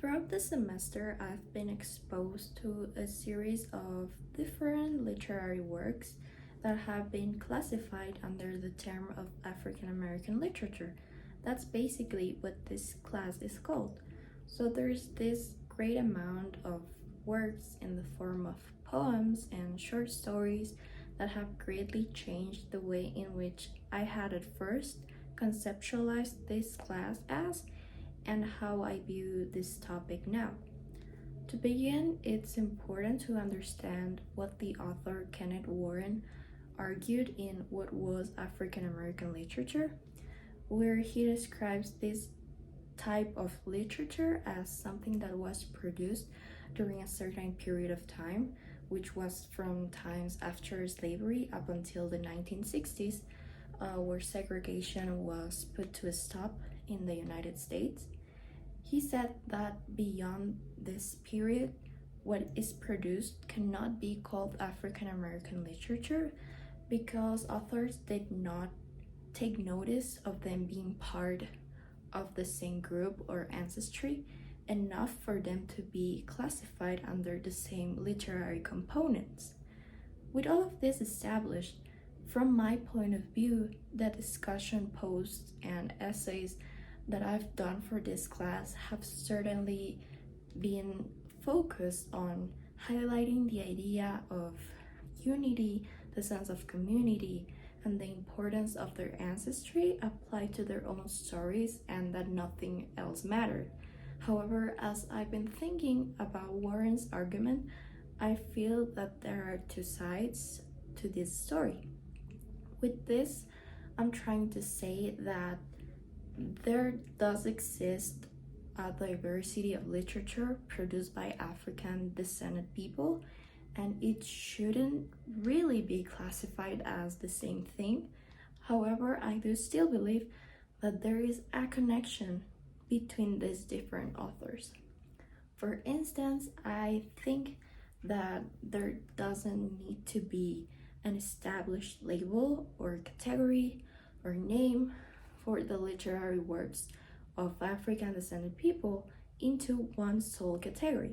Throughout the semester, I've been exposed to a series of different literary works that have been classified under the term of African American literature. That's basically what this class is called. So there's this great amount of works in the form of poems and short stories that have greatly changed the way in which I had at first conceptualized this class as and how I view this topic now. To begin, it's important to understand what the author Kenneth Warren argued in What Was African American Literature, where he describes this type of literature as something that was produced during a certain period of time, which was from times after slavery up until the 1960s, where segregation was put to a stop in the United States. He said that beyond this period, what is produced cannot be called African American literature because authors did not take notice of them being part of the same group or ancestry enough for them to be classified under the same literary components. With all of this established, from my point of view, the discussion posts and essays that I've done for this class have certainly been focused on highlighting the idea of unity, the sense of community, and the importance of their ancestry applied to their own stories and that nothing else mattered. However, as I've been thinking about Warren's argument, I feel that there are two sides to this story. With this, I'm trying to say that there does exist a diversity of literature produced by African descended people, and it shouldn't really be classified as the same thing. However, I do still believe that there is a connection between these different authors. For instance, I think that there doesn't need to be an established label or category or name for the literary works of African descended people into one sole category.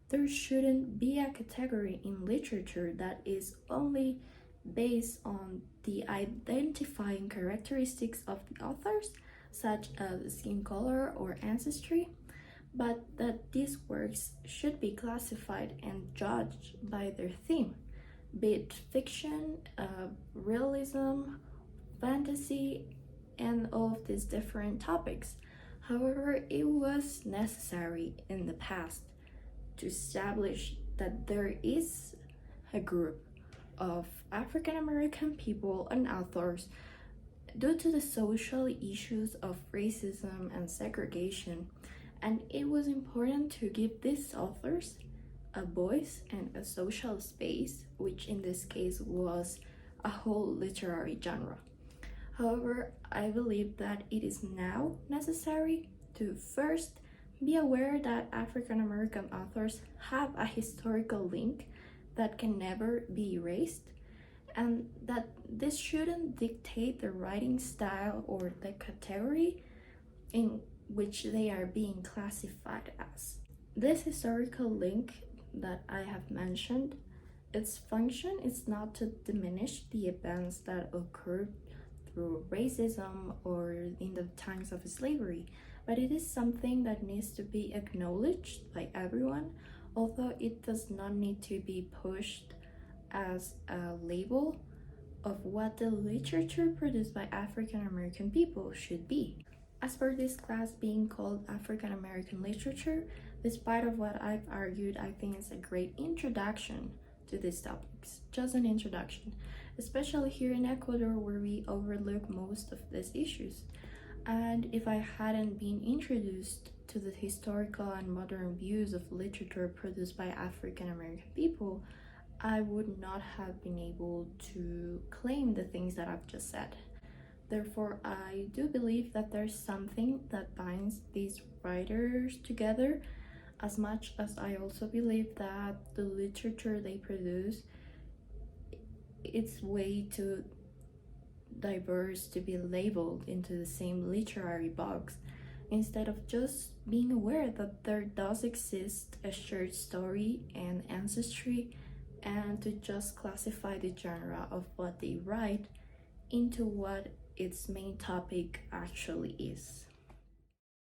There shouldn't be a category in literature that is only based on the identifying characteristics of the authors, such as skin color or ancestry, but that these works should be classified and judged by their theme, be it fiction, realism, fantasy, and all of these different topics. However, it was necessary in the past to establish that there is a group of African American people and authors due to the social issues of racism and segregation, and it was important to give these authors a voice and a social space, which in this case was a whole literary genre. However, I believe that it is now necessary to first be aware that African American authors have a historical link that can never be erased, and that this shouldn't dictate the writing style or the category in which they are being classified as. This historical link that I have mentioned, its function is not to diminish the events that occurred through racism or in the times of slavery, but it is something that needs to be acknowledged by everyone, although it does not need to be pushed as a label of what the literature produced by African American people should be. As for this class being called African American literature, despite of what I've argued, I think it's a great introduction to these topics, just an introduction, especially here in Ecuador where we overlook most of these issues. And if I hadn't been introduced to the historical and modern views of literature produced by African American people, I would not have been able to claim the things that I've just said. Therefore, I do believe that there's something that binds these writers together, as much as I also believe that the literature they produce, it's way too diverse to be labeled into the same literary box, instead of just being aware that there does exist a shared story and ancestry, and to just classify the genre of what they write into what its main topic actually is.